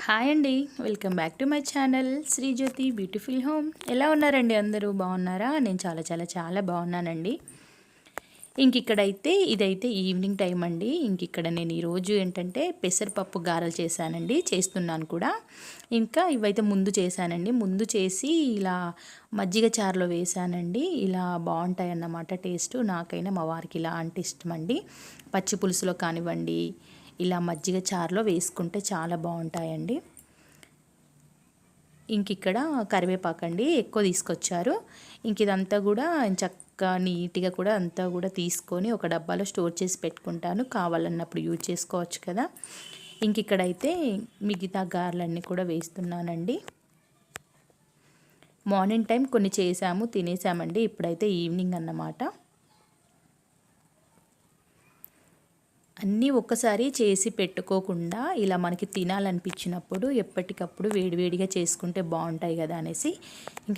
Hi అండి. Welcome back to my channel Sreejyothi beautiful home. ఎలా ఉన్నారండి అందరూ? బాగున్నారా? నేను చాలా చాలా చాలా బాగున్నానండి. ఇదైతే ఈవినింగ్ టైం అండి. ఇక్కడ నేను ఈరోజు ఏంటంటే పెసరపప్పు గారెలు చేస్తున్నాను కూడా. ఇంకా ఇవైతే ముందు చేశానండి. ముందు చేసి ఇలా మజ్జిగ చారులో వేసానండి. ఇలా బాగుంటాయి అన్నమాట టేస్ట్. నాకైనా మా వారికి ఇలా అంటే ఇష్టం అండి. పచ్చి పులుసులో కానివ్వండి, ఇలా మజ్జిగ చారులో వేసుకుంటే చాలా బాగుంటాయండి. ఇక్కడ కరివేపాకండి ఎక్కువ తీసుకొచ్చారు. ఇదంతా కూడా చక్కగా నీట్గా కూడా అంతా కూడా తీసుకొని ఒక డబ్బాలో స్టోర్ చేసి పెట్టుకుంటాను. కావాలన్నప్పుడు యూజ్ చేసుకోవచ్చు కదా. ఇక్కడైతే మిగతా గారెలన్నీ కూడా వేస్తున్నానండి. మార్నింగ్ టైం కొన్ని చేసాము, తినేసామండి. ఇప్పుడైతే ఈవినింగ్ అన్నమాట. అన్నీ ఒక్కసారి చేసి పెట్టుకోకుండా ఇలా మనకి తినాలనిపించినప్పుడు ఎప్పటికప్పుడు వేడివేడిగా చేసుకుంటే బాగుంటాయి కదా అనేసి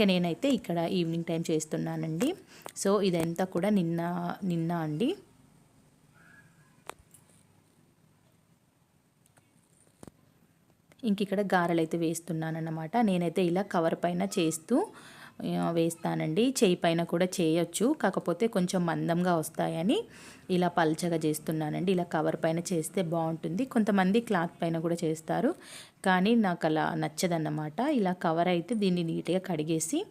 నేనైతే ఇక్కడ ఈవినింగ్ టైం చేస్తున్నానండి. సో ఇదంతా కూడా నిన్న అండి. ఇక్కడ గారెలు అయితే వేస్తున్నానన్నమాట. నేనైతే ఇలా కవర్ పైన చేస్తూ వేస్తానండి. చేయి పైన కూడా చేయొచ్చు, కాకపోతే కొంచెం మందంగా వస్తాయని ఇలా పల్చగా చేస్తున్నానండి. ఇలా కవర్ పైన చేస్తే బాగుంటుంది. కొంతమంది క్లాత్ పైన కూడా చేస్తారు, కానీ నాకు అలా నచ్చదన్నమాట. ఇలా కవర్ అయితే దీన్ని నీట్గా కడిగేసి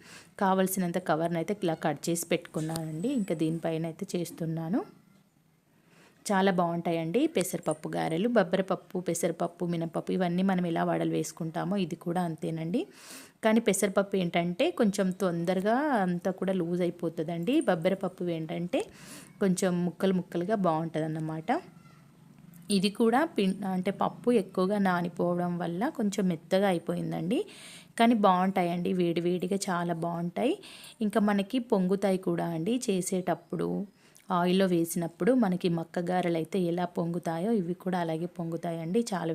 కావలసినంత కవర్ని అయితే ఇలా కట్ చేసి పెట్టుకున్నానండి. దీనిపైన అయితే చేస్తున్నాను. చాలా బాగుంటాయండి పెసరపప్పు గారెలు. బొబ్బరపప్పు, పెసరపప్పు, మినపప్పు ఇవన్నీ మనం ఎలా వడలు వేసుకుంటామో ఇది కూడా అంతేనండి. కానీ పెసరపప్పు ఏంటంటే కొంచెం తొందరగా అంతా కూడా లూజ్ అయిపోతుందండి. బొబ్బరపప్పు ఏంటంటే కొంచెం ముక్కలు ముక్కలుగా బాగుంటుందన్నమాట. ఇది కూడా అంటే పప్పు ఎక్కువగా నానిపోవడం వల్ల కొంచెం మెత్తగా అయిపోయిందండి. కానీ బాగుంటాయండి, వేడివేడిగా చాలా బాగుంటాయి. మనకి పొంగుతాయి కూడా అండి చేసేటప్పుడు. ఆయిల్లో వేసినప్పుడు మనకి మక్క గారెలు అయితే ఎలా పొంగుతాయో ఇవి కూడా అలాగే పొంగుతాయండి. చాలా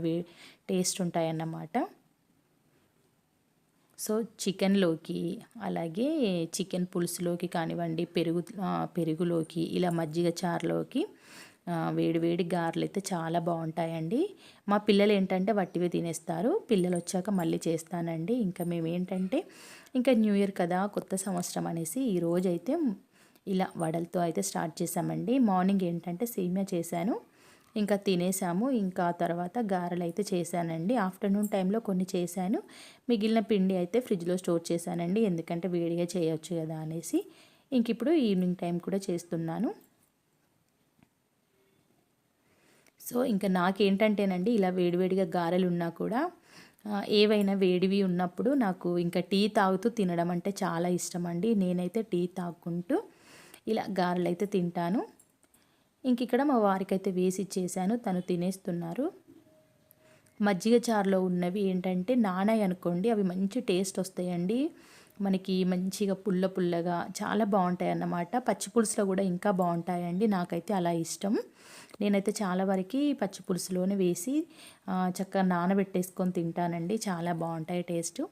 టేస్ట్ ఉంటాయన్నమాట. సో చికెన్లోకి, అలాగే చికెన్ పులుసులోకి కానివ్వండి, పెరుగులోకి, ఇలా మజ్జిగ చారులోకి వేడి గారెలు అయితే చాలా బాగుంటాయండి. మా పిల్లలు ఏంటంటే వట్టివే తినేస్తారు. పిల్లలు వచ్చాక మళ్ళీ చేస్తానండి. మేము ఏంటంటే న్యూ ఇయర్ కదా, కొత్త సంవత్సరం అనేసి ఈరోజైతే ఇలా వడలతో అయితే స్టార్ట్ చేసామండి. మార్నింగ్ ఏంటంటే సేమియా చేశాను, తినేసాము. తర్వాత గారెలు అయితే చేశానండి. ఆఫ్టర్నూన్ టైంలో కొన్ని చేశాను, మిగిలిన పిండి అయితే ఫ్రిడ్జ్లో స్టోర్ చేశానండి. ఎందుకంటే వేడిగా చేయొచ్చు కదా అనేసి. ఇప్పుడు ఈవినింగ్ టైం కూడా చేస్తున్నాను. సో నాకేంటంటేనండి ఇలా వేడివేడిగా గారెలు ఉన్నా కూడా ఏవైనా వేడివి ఉన్నప్పుడు నాకు టీ తాగుతూ తినడం అంటే చాలా ఇష్టం అండి. నేనైతే టీ తాగుకుంటూ ఇలా గారెలు అయితే తింటాను. ఇక్కడ మా వారికైతే వేసి ఇచ్చేసాను, తను తినేస్తున్నారు. మజ్జిగ చారులో ఉన్నవి ఏంటంటే నానాయి అనుకోండి, అవి మంచి టేస్ట్ వస్తాయండి. మనకి మంచిగా పుల్లగా చాలా బాగుంటాయి అన్నమాట. పచ్చి పులుసులో కూడా ఇంకా బాగుంటాయండి. నాకైతే అలా ఇష్టం. నేనైతే చాలా వరకు పచ్చి పులుసులోనే వేసి చక్కగా నానబెట్టేసుకొని తింటానండి. చాలా బాగుంటాయి టేస్ట్.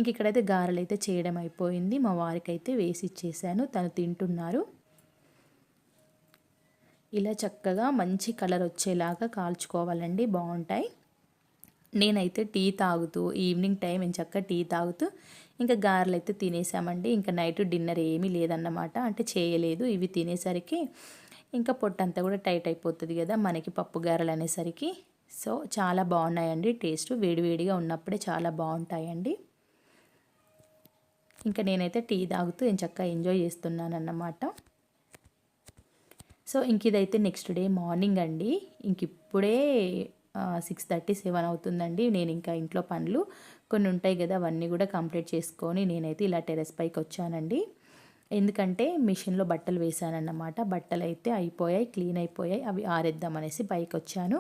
ఇక్కడైతే గారెలు అయితే చేయడం అయిపోయింది. మా వారికి అయితే వేసి ఇచ్చేసాను, తను తింటున్నారు. ఇలా చక్కగా మంచి కలర్ వచ్చేలాగా కాల్చుకోవాలండి, బాగుంటాయి. నేనైతే టీ తాగుతూ ఈవినింగ్ టైం చక్కగా టీ తాగుతూ గారెలు అయితే తినేసామండి. నైట్ డిన్నర్ ఏమీ లేదన్నమాట, అంటే చేయలేదు. ఇవి తినేసరికి పొట్టంతా కూడా టైట్ అయిపోతుంది కదా మనకి పప్పు గారెలు అనేసరికి. సో చాలా బాగున్నాయండి టేస్ట్. వేడివేడిగా ఉన్నప్పుడే చాలా బాగుంటాయండి. నేనైతే టీ తాగుతూ చక్కగా ఎంజాయ్ చేస్తున్నాను అన్నమాట. సో ఇదైతే నెక్స్ట్ డే మార్నింగ్ అండి. ఇప్పుడే 6:30, 7 అవుతుందండి. నేను ఇంట్లో పనులు కొన్ని ఉంటాయి కదా, అవన్నీ కూడా కంప్లీట్ చేసుకొని నేనైతే ఇలా టెర్రస్ పైకి వచ్చానండి. ఎందుకంటే మిషన్లో బట్టలు వేసానన్నమాట. బట్టలు అయితే అయిపోయాయి, క్లీన్ అయిపోయాయి. అవి ఆరేద్దామనేసి పైకి వచ్చాను.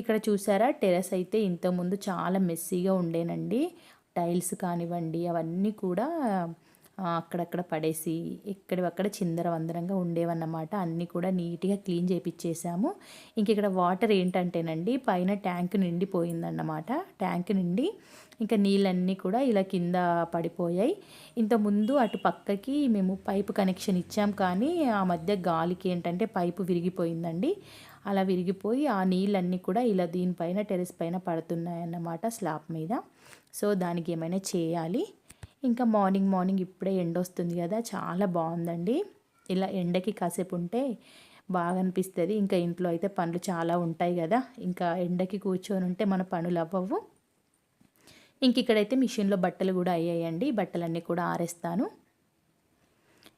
ఇక్కడ చూసారా, టెర్రస్ అయితే ఇంతకుముందు చాలా మెస్సీగా ఉండేనండి. టైల్స్ కానివ్వండి అవన్నీ కూడా అక్కడక్కడ పడేసి ఎక్కడివక్కడ చిందరవందరంగా ఉండేవన్నమాట. అన్నీ కూడా నీట్గా క్లీన్ చేయించేసాము. ఇక్కడ వాటర్ ఏంటంటేనండి పైన ట్యాంక్ నిండిపోయిందన్నమాట. ట్యాంక్ నిండి నీళ్ళన్నీ కూడా ఇలా కింద పడిపోయాయి. ఇంతకుముందు అటు పక్కకి మేము పైపు కనెక్షన్ ఇచ్చాం, కానీ ఆ మధ్య గాలికి ఏంటంటే పైపు విరిగిపోయిందండి. అలా విరిగిపోయి ఆ నీళ్ళన్నీ కూడా ఇలా దీనిపైన టెరెస్ పైన పడుతున్నాయన్నమాట స్లాబ్ మీద. సో దానికి ఏమైనా చేయాలి. ఇంకా మార్నింగ్ ఇప్పుడే ఎండ వస్తుంది కదా, చాలా బాగుందండి. ఇలా ఎండకి కాసేపు ఉంటే బాగా అనిపిస్తుంది. ఇంకా ఇంట్లో అయితే పనులు చాలా ఉంటాయి కదా, ఇంకా ఎండకి కూర్చొని ఉంటే మన పనులు అవ్వవు. ఇంక ఇక్కడైతే మిషన్లో బట్టలు కూడా అయ్యాయండి. బట్టలన్నీ కూడా ఆరేస్తాను.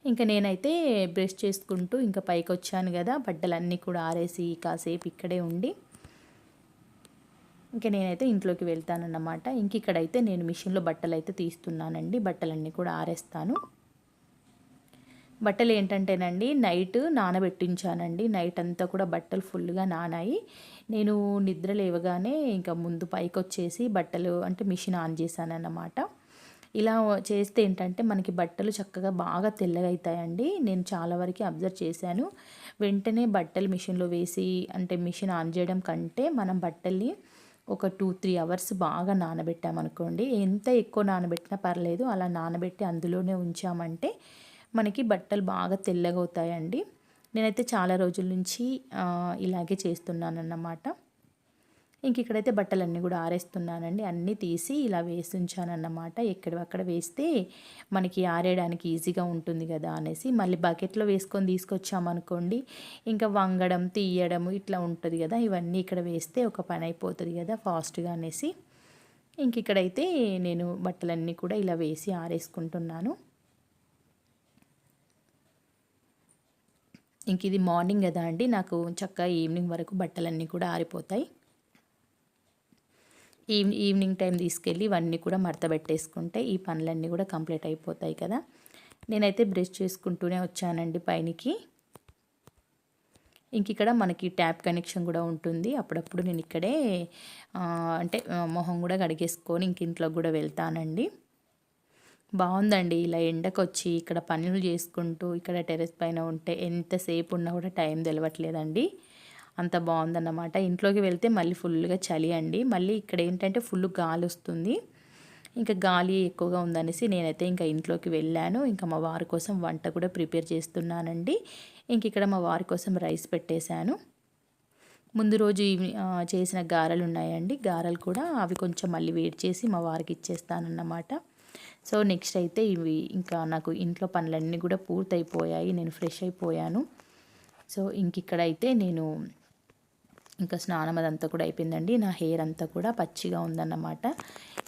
ఇంకా నేనైతే బ్రష్ చేసుకుంటూ ఇంకా పైకి వచ్చాను కదా, బట్టలన్నీ కూడా ఆరేసి కాసేపు ఇక్కడే ఉండి ఇంకా నేనైతే ఇంట్లోకి వెళ్తానన్నమాట. ఇంక ఇక్కడైతే నేను మిషన్లో బట్టలు అయితే తీస్తున్నానండి. బట్టలన్నీ కూడా ఆరేస్తాను. బట్టలు ఏంటంటేనండి నైట్ నానబెట్టించానండి. నైట్ అంతా కూడా బట్టలు ఫుల్గా నానాయి. నేను నిద్ర లేవగానే ఇంకా ముందు పైకి వచ్చేసి బట్టలు అంటే మిషన్ ఆన్ చేశానన్నమాట. ఇలా చేస్తే ఏంటంటే మనకి బట్టలు చక్కగా బాగా తెల్లగా అవుతాయండి. నేను చాలా వరకు అబ్జర్వ్ చేశాను. వెంటనే బట్టలు మిషన్లో వేసి అంటే మిషన్ ఆన్ చేయడం కంటే మనం బట్టల్ని ఒక 2-3 అవర్స్ బాగా నానబెట్టామనుకోండి, ఎంత ఎక్కువ నానబెట్టినా పర్లేదు, అలా నానబెట్టి అందులోనే ఉంచామంటే మనకి బట్టలు బాగా తెల్లగా అవుతాయండి. నేనైతే చాలా రోజుల నుంచి ఇలాగే చేస్తున్నానన్నమాట. ఇంక ఇక్కడైతే బట్టలన్నీ కూడా ఆరేస్తున్నానండి. అన్నీ తీసి ఇలా వేసి ఉంచానన్నమాట. ఎక్కడక్కడ వేస్తే మనకి ఆరేయడానికి ఈజీగా ఉంటుంది కదా అనేసి. మళ్ళీ బకెట్లో వేసుకొని తీసుకొచ్చామనుకోండి, ఇంకా వంగడం తీయడం ఇట్లా ఉంటుంది కదా, ఇవన్నీ ఇక్కడ వేస్తే ఒక పని అయిపోతుంది కదా ఫాస్ట్గా అనేసి. ఇంక ఇక్కడైతే నేను బట్టలన్నీ కూడా ఇలా వేసి ఆరేసుకుంటున్నాను. ఇంక ఇది మార్నింగ్ కదా అండి, నాకు చక్కగా ఈవినింగ్ వరకు బట్టలన్నీ కూడా ఆరిపోతాయి. ఈవినింగ్ టైం తీసుకెళ్ళి ఇవన్నీ కూడా మడత పెట్టేసుకుంటే ఈ పనులన్నీ కూడా కంప్లీట్ అయిపోతాయి కదా. నేనైతే బ్రష్ చేసుకుంటూనే వచ్చానండి పైనకి. ఇంక ఇక్కడ మనకి ట్యాప్ కనెక్షన్ కూడా ఉంటుంది. అప్పుడప్పుడు నేను ఇక్కడే అంటే మొహం కూడా కడిగేసుకొని ఇంక ఇంట్లోకి కూడా వెళ్తానండి. బాగుందండి ఇలా ఎండకొచ్చి ఇక్కడ పనులు చేసుకుంటూ ఇక్కడ టెర్రస్ పైన ఉంటే ఎంతసేపు ఉన్నా కూడా టైం తెలవట్లేదండి. అంత బాగుందన్నమాట. ఇంట్లోకి వెళ్తే మళ్ళీ ఫుల్గా చలి అండి. మళ్ళీ ఇక్కడ ఏంటంటే ఫుల్ గాలి వస్తుంది. ఇంకా గాలి ఎక్కువగా ఉందనేసి నేనైతే ఇంకా ఇంట్లోకి వెళ్ళాను. ఇంకా మా వారి కోసం వంట కూడా ప్రిపేర్ చేస్తున్నానండి. ఇంక ఇక్కడ మా వారి కోసం రైస్ పెట్టేశాను. ముందు రోజు చేసిన గారెలు ఉన్నాయండి. గారెలు కూడా అవి కొంచెం మళ్ళీ వేడి చేసి మా వారికి ఇచ్చేస్తానన్నమాట. సో నెక్స్ట్ అయితే ఇవి ఇంకా నాకు ఇంట్లో పనులన్నీ కూడా పూర్తయిపోయాయి. నేను ఫ్రెష్ అయిపోయాను. సో ఇంక ఇక్కడైతే నేను ఇంకా స్నానం అదంతా కూడా అయిపోయిందండి. నా హెయిర్ అంతా కూడా పచ్చిగా ఉందన్నమాట.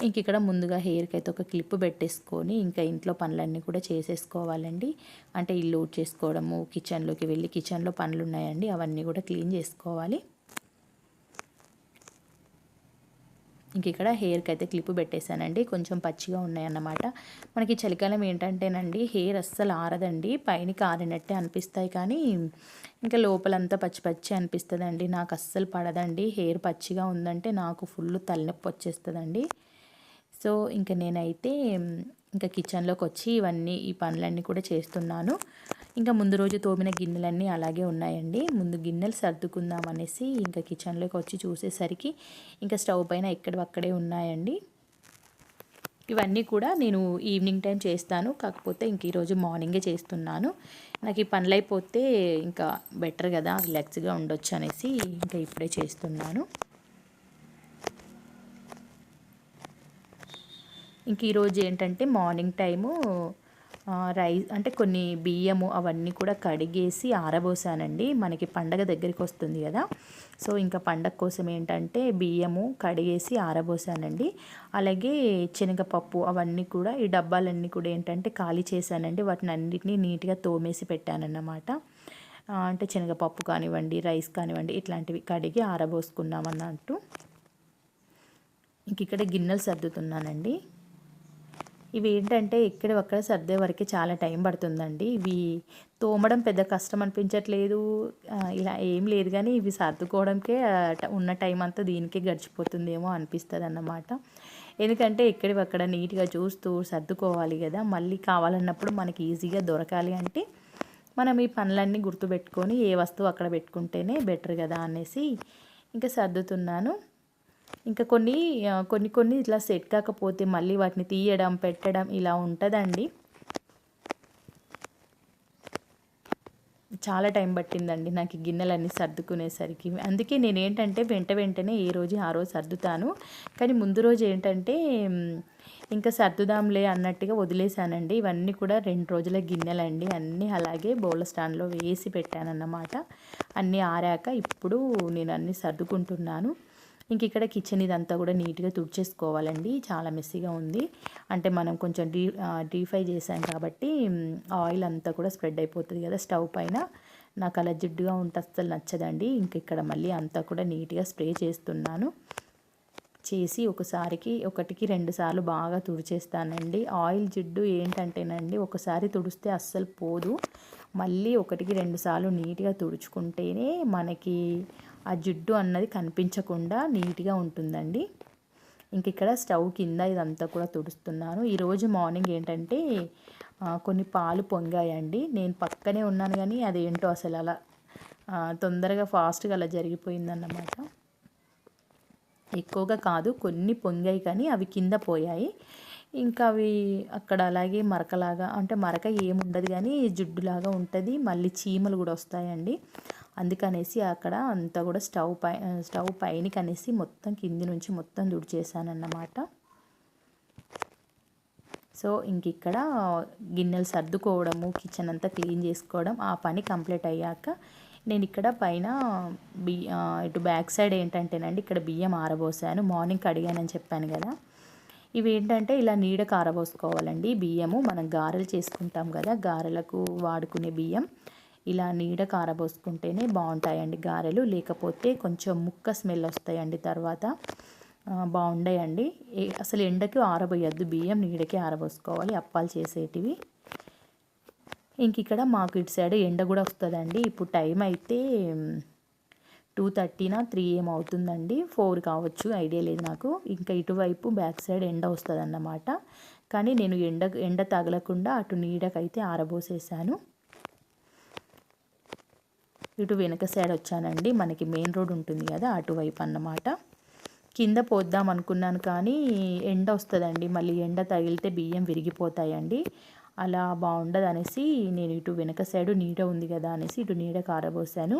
ఇంక ఇక్కడ ముందుగా హెయిర్కి అయితే ఒక క్లిప్ పెట్టేసుకొని ఇంకా ఇంట్లో పనులన్నీ కూడా చేసేసుకోవాలండి. అంటే ఇల్లు ఊడ్ చేసుకోవడము, కిచెన్లోకి వెళ్ళి కిచెన్లో పనులు ఉన్నాయండి, అవన్నీ కూడా క్లీన్ చేసుకోవాలి. ఇంక ఇక్కడ హెయిర్కి అయితే క్లిప్ పెట్టేశానండి. కొంచెం పచ్చిగా ఉన్నాయన్నమాట. మనకి చలికాలం ఏంటంటేనండి హెయిర్ అస్సలు ఆరదండి. పైనకి ఆరినట్టే అనిపిస్తాయి కానీ ఇంకా లోపలంతా పచ్చి పచ్చి అనిపిస్తుందండి. నాకు అస్సలు పడదండి. హెయిర్ పచ్చిగా ఉందంటే నాకు ఫుల్ తలనొప్పి వచ్చేస్తుందండి. సో ఇంకా నేనైతే ఇంకా కిచెన్లోకి వచ్చి ఈ పనులన్నీ కూడా చేస్తున్నాను. ఇంకా ముందు రోజు తోమిన గిన్నెలన్నీ అలాగే ఉన్నాయండి. ముందు గిన్నెలు సర్దుకుందాం అనేసి ఇంకా కిచెన్లోకి వచ్చి చూసేసరికి ఇంకా స్టవ్ పైన ఎక్కడవక్కడే ఉన్నాయండి. ఇవన్నీ కూడా నేను ఈవినింగ్ టైం చేస్తాను. కాకపోతే ఇంక ఈరోజు మార్నింగే చేస్తున్నాను. నాకు ఈ పనులు అయిపోతే ఇంకా బెటర్ కదా, రిలాక్స్గా ఉండొచ్చు అనేసి ఇంకా ఇప్పుడే చేస్తున్నాను. ఇంక ఈరోజు ఏంటంటే మార్నింగ్ టైము రైస్ అంటే కొన్ని బియ్యము అవన్నీ కూడా కడిగేసి ఆరబోసానండి. మనకి పండగ దగ్గరికి వస్తుంది కదా, సో ఇంకా పండగ కోసం ఏంటంటే బియ్యము కడిగేసి ఆరబోసానండి. అలాగే శనగపప్పు అవన్నీ కూడా ఈ డబ్బాలన్నీ కూడా ఏంటంటే ఖాళీ చేశానండి. వాటిని అన్నిటినీ నీట్గా తోమేసి పెట్టానన్నమాట. అంటే శనగపప్పు కానివ్వండి, రైస్ కానివ్వండి, ఇట్లాంటివి కడిగి ఆరబోసుకున్నాం అన్నట్టు. ఇంక ఇక్కడ గిన్నెలు సర్దుతున్నానండి. ఇవి ఏంటంటే ఎక్కడొక్కడ సర్దే వరకు చాలా టైం పడుతుందండి. ఇవి తోమడం పెద్ద కష్టం అనిపించట్లేదు, ఇలా ఏం లేదు కానీ ఇవి సర్దుకోవడంకే ఉన్న టైం అంతా దీనికే గడిచిపోతుందేమో అనిపిస్తుంది అన్నమాట. ఎందుకంటే ఎక్కడివక్కడ నీట్గా చూస్తూ సర్దుకోవాలి కదా, మళ్ళీ కావాలన్నప్పుడు మనకి ఈజీగా దొరకాలి అంటే మనం ఈ పనులన్నీ గుర్తుపెట్టుకొని ఏ వస్తువు అక్కడ పెట్టుకుంటేనే బెటర్ కదా అనేసి ఇంకా సర్దుతున్నాను. ఇంకా కొన్ని ఇట్లా సెట్ కాకపోతే మళ్ళీ వాటిని తీయడం పెట్టడం ఇలా ఉంటుందండి. చాలా టైం పట్టిందండి నాకు ఈ గిన్నెలన్నీ సర్దుకునేసరికి. అందుకే నేనేంటంటే వెంటనే ఏ రోజు ఆ రోజు సర్దుతాను. కానీ ముందు రోజు ఏంటంటే ఇంకా సర్దుదాంలే అన్నట్టుగా వదిలేసానండి. ఇవన్నీ కూడా 2 రోజుల గిన్నెలండి. అన్నీ అలాగే బౌల్ స్టాండ్‌లో వేసి పెట్టానన్నమాట. అన్నీ ఆరాక ఇప్పుడు నేను అన్నీ సర్దుకుంటున్నాను. ఇంక ఇక్కడ కిచెన్ ఇదంతా కూడా నీట్‌గా తుడిచేసుకోవాలండి. చాలా మెస్సీగా ఉంది. అంటే మనం కొంచెం డీప్ ఫ్రై చేశాం కాబట్టి ఆయిల్ అంతా కూడా స్ప్రెడ్ అయిపోతుంది కదా స్టవ్ పైన. నాకు అలా జిడ్డుగా ఉంటే అస్సలు నచ్చదండి. ఇంక ఇక్కడ మళ్ళీ అంతా కూడా నీట్‌గా స్ప్రే చేస్తున్నాను. చేసి ఒకటికి 2 సార్లు బాగా తుడిచేస్తానండి. ఆయిల్ జిడ్డు ఏంటంటేనండి ఒకసారి తుడిస్తే అస్సలు పోదు. మళ్ళీ 1-2 సార్లు నీట్‌గా తుడుచుకుంటేనే మనకి ఆ జిడ్డు అన్నది కనిపించకుండా నీట్‌గా ఉంటుందండి. ఇంక ఇక్కడ స్టవ్ కింద ఇదంతా కూడా తుడుస్తున్నాను. ఈరోజు మార్నింగ్ ఏంటంటే కొన్ని పాలు పొంగాయండి. నేను పక్కనే ఉన్నాను కానీ అదేంటో అసలు అలా తొందరగా ఫాస్ట్‌గా అలా జరిగిపోయిందన్నమాట. ఎక్కువగా కాదు, కొన్ని పొంగాయి కానీ అవి కింద పోయాయి. ఇంకా అవి అక్కడ అలాగే మరకలాగా, అంటే మరక ఏముండదు కానీ జిడ్డులాగా ఉంటుంది. మళ్ళీ చీమలు కూడా వస్తాయండి. అందుకనేసి అక్కడ అంతా కూడా స్టవ్ పైనకనేసి మొత్తం కింది నుంచి మొత్తం తుడిచేసానన్నమాట. సో ఇంక ఇక్కడ గిన్నెలు సర్దుకోవడము, కిచెన్ అంతా క్లీన్ చేసుకోవడం, ఆ పని కంప్లీట్ అయ్యాక నేను ఇక్కడ పైన ఇటు బ్యాక్ సైడ్ ఏంటంటేనండి ఇక్కడ బియ్యం ఆరబోసాను. మార్నింగ్ కడిగానని చెప్పాను కదా. ఇవి ఏంటంటే ఇలా నీడకు ఆరబోసుకోవాలండి. బియ్యము మనం గారెలు చేసుకుంటాం కదా, గారెలకు వాడుకునే బియ్యం ఇలా నీడకు ఆరబోసుకుంటేనే బాగుంటాయండి గారెలు. లేకపోతే కొంచెం ముక్క స్మెల్ వస్తాయండి తర్వాత, బాగుండయండి. అసలు ఎండకి ఆరబోయద్దు, బియ్యం నీడకి ఆరబోసుకోవాలి అప్పాలు చేసేటివి. ఇంక ఇక్కడ మాకు ఇటు సైడ్ ఎండ కూడా వస్తుందండి. ఇప్పుడు టైం అయితే 2:30 3 ఏమవుతుందండి, 4 కావచ్చు, ఐడియా లేదు నాకు. ఇంకా ఇటువైపు బ్యాక్ సైడ్ ఎండ వస్తుంది అన్నమాట. కానీ నేను ఎండ తగలకుండా అటు నీడకైతే ఆరబోసేసాను. ఇటు వెనక సైడ్ వచ్చానండి, మనకి మెయిన్ రోడ్ ఉంటుంది కదా అటువైపు అన్నమాట. కింద పోద్దాం అనుకున్నాను కానీ ఎండ వస్తుందండి, మళ్ళీ ఎండ తగిలితే బియ్యం విరిగిపోతాయండి, అలా బాగుండదు అనేసి నేను ఇటు వెనక సైడు నీడ ఉంది కదా అనేసి ఇటు నీడ కారబోసాను.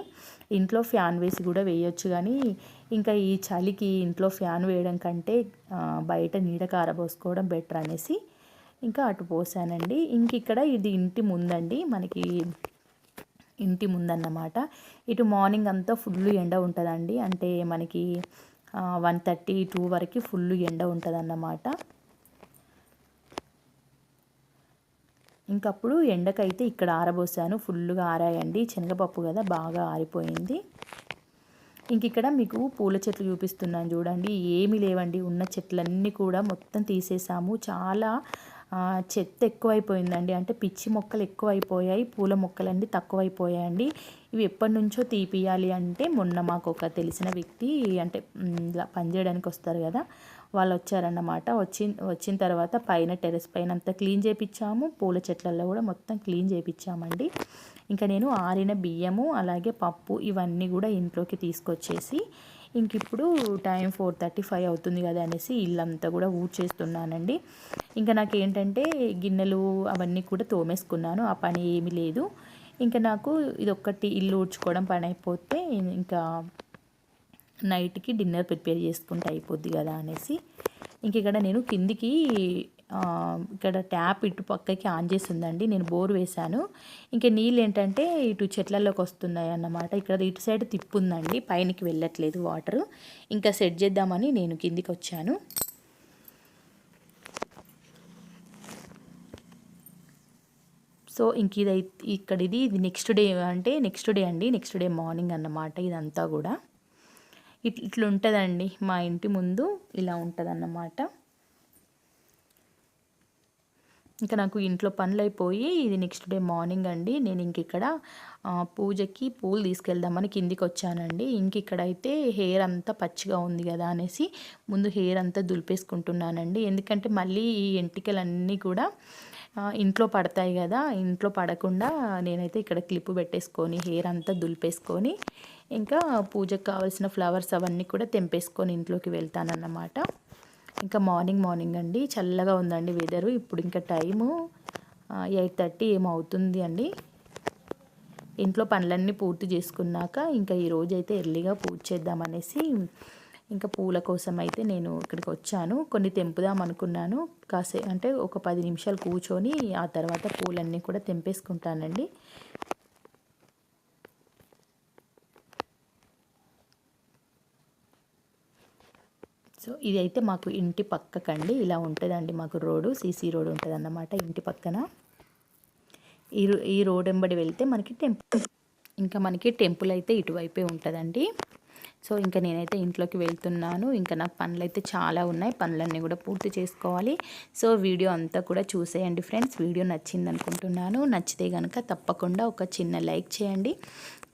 ఇంట్లో ఫ్యాన్ వేసి కూడా వేయొచ్చు కానీ ఇంకా ఈ చలికి ఇంట్లో ఫ్యాన్ వేయడం కంటే బయట నీడ కారబోసుకోవడం బెటర్ అనేసి ఇంకా అటు పోసానండి. ఇంక ఇక్కడ ఇది ఇంటి ముందండి, మనకి ఇంటి ముందన్నమాట. ఇటు మార్నింగ్ అంతా ఫుల్ ఎండ ఉంటుందండి, అంటే మనకి 1:30 2 వరకు ఫుల్ ఎండ ఉంటుందన్నమాట. ఇంకప్పుడు ఎండకైతే ఇక్కడ ఆరబోసాను, ఫుల్గా ఆరాయండి. శనగపప్పు కదా బాగా ఆరిపోయింది. ఇంక ఇక్కడ మీకు పూల చెట్లు చూపిస్తున్నాను చూడండి. ఏమీ లేవండి, ఉన్న చెట్లన్నీ కూడా మొత్తం తీసేసాము. చాలా చెత్త ఎక్కువైపోయిందండి, అంటే పిచ్చి మొక్కలు ఎక్కువైపోయాయి, పూల మొక్కలన్నీ తక్కువైపోయాయండి. ఇవి ఎప్పటి నుంచో తీపియాలి అంటే మొన్న మాకు ఒక తెలిసిన వ్యక్తి, అంటే ఇలా పనిచేయడానికి వస్తారు కదా, వాళ్ళు వచ్చారన్నమాట. వచ్చిన తర్వాత పైన టెర్రస్ పైన అంతా క్లీన్ చేయించాము, పూల చెట్లలో కూడా మొత్తం క్లీన్ చేయించామండి. ఇంకా నేను ఆరిన బియ్యము అలాగే పప్పు ఇవన్నీ కూడా ఇంట్లోకి తీసుకొచ్చేసి ఇంక ఇప్పుడు టైం 4:35 అవుతుంది కదా అనేసి ఇల్లంతా కూడా ఊడ్చేస్తున్నానండి. ఇంకా నాకు ఏంటంటే గిన్నెలు అవన్నీ కూడా తోమేసుకున్నాను, ఆ పని ఏమీ లేదు. ఇంకా నాకు ఇదొక్కటి ఇల్లు ఊడ్చుకోవడం పని అయిపోతే ఇంకా నైట్కి డిన్నర్ ప్రిపేర్ చేసుకుంటే అయిపోద్ది కదా అనేసి ఇంక ఇక్కడ నేను కిందికి ఇక్కడ ట్యాప్ ఇటు పక్కకి ఆన్ చేసి ఉందండి, నేను బోర్ వేశాను. ఇంకా నీళ్ళు ఏంటంటే ఇటు చెట్లలోకి వస్తున్నాయి అన్నమాట. ఇక్కడ ఇటు సైడ్ తిప్పు ఉందండి, పైనకి వెళ్ళట్లేదు వాటరు. ఇంకా సెట్ చేద్దామని నేను కిందికి వచ్చాను. సో ఇంక ఇది నెక్స్ట్ డే, అంటే నెక్స్ట్ డే అండి, నెక్స్ట్ డే మార్నింగ్ అన్నమాట. ఇదంతా కూడా ఇట్లా ఉంటుందండి, మా ఇంటి ముందు ఇలా ఉంటుందన్నమాట. ఇంకా నాకు ఇంట్లో పనులు అయిపోయి ఇది నెక్స్ట్ డే మార్నింగ్ అండి. నేను ఇంక ఇక్కడ పూజకి పూలు తీసుకెళ్దామని కిందికి వచ్చానండి. ఇంక ఇక్కడైతే హెయిర్ అంతా పచ్చిగా ఉంది కదా అనేసి ముందు హెయిర్ అంతా దులిపేసుకుంటున్నానండి. ఎందుకంటే మళ్ళీ ఈ ఎంటికలన్నీ కూడా ఇంట్లో పడతాయి కదా, ఇంట్లో పడకుండా నేనైతే ఇక్కడ క్లిప్ పెట్టేసుకొని హెయిర్ అంతా దులిపేసుకొని ఇంకా పూజకు కావాల్సిన ఫ్లవర్స్ అవన్నీ కూడా తెంపేసుకొని ఇంట్లోకి వెళ్తానన్నమాట. ఇంకా మార్నింగ్ అండి, చల్లగా ఉందండి వెదరు. ఇప్పుడు ఇంకా టైము 8:30 ఏమవుతుంది అండి. ఇంట్లో పనులన్నీ పూర్తి చేసుకున్నాక ఇంకా ఈరోజైతే ఎర్లీగా పూజ చేద్దామనేసి ఇంకా పూల కోసం అయితే నేను ఇక్కడికి వచ్చాను. కొన్ని తెంపుదాం అనుకున్నాను. అంటే ఒక 10 నిమిషాలు కూర్చొని ఆ తర్వాత పూలన్నీ కూడా తెంపేసుకుంటానండి. సో ఇదైతే మాకు ఇంటి పక్కకండి, ఇలా ఉంటుందండి మాకు రోడ్డు, సీసీ రోడ్ ఉంటుంది అన్నమాట ఇంటి పక్కన. ఈ రోడ్ వెంబడి వెళ్తే మనకి టెంపుల్ అయితే ఇటువైపే ఉంటుందండి. సో ఇంకా నేనైతే ఇంట్లోకి వెళ్తున్నాను. ఇంకా నాకు పనులు అయితే చాలా ఉన్నాయి, పనులన్నీ కూడా పూర్తి చేసుకోవాలి. సో వీడియో అంతా కూడా చూసేయండి ఫ్రెండ్స్. వీడియో నచ్చింది అనుకుంటున్నాను. నచ్చితే కనుక తప్పకుండా ఒక చిన్న లైక్ చేయండి.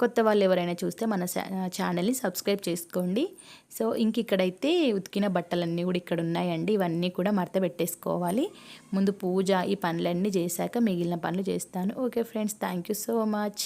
కొత్త వాళ్ళు ఎవరైనా చూస్తే మన ఛానల్ని సబ్స్క్రైబ్ చేసుకోండి. సో ఇంక ఇక్కడైతే ఉతికిన బట్టలన్నీ కూడా ఇక్కడ ఉన్నాయండి. ఇవన్నీ కూడా మడత పెట్టేసుకోవాలి. ముందు పూజ ఈ పనులన్నీ చేశాక మిగిలిన పనులు చేస్తాను. Okay friends, thank you so much.